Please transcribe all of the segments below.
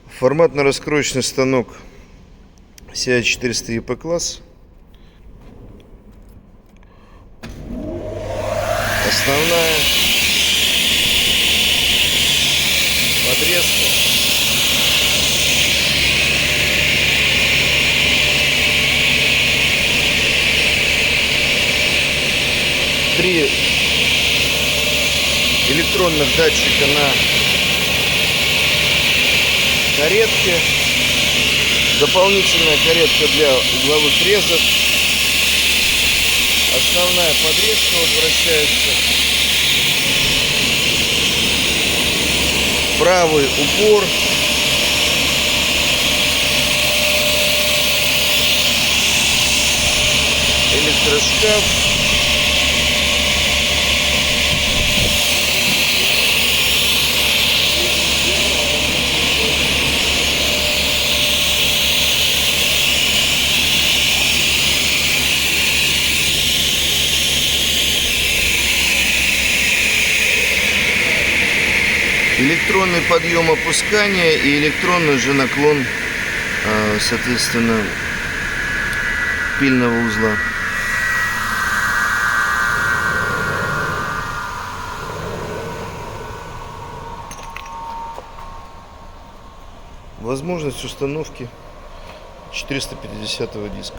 Форматно-раскроечный станок CA400 EP класс. Основная подрезка. Три электронных датчика на каретке. Дополнительная каретка для угловых резок. Основная подрезка возвращается. Правый упор. Электрошкаф. Электронный подъем опускания и электронный же наклон, соответственно, пильного узла. Возможность установки 450-го диска.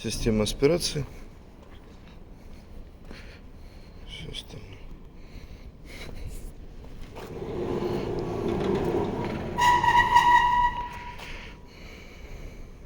Система аспирации.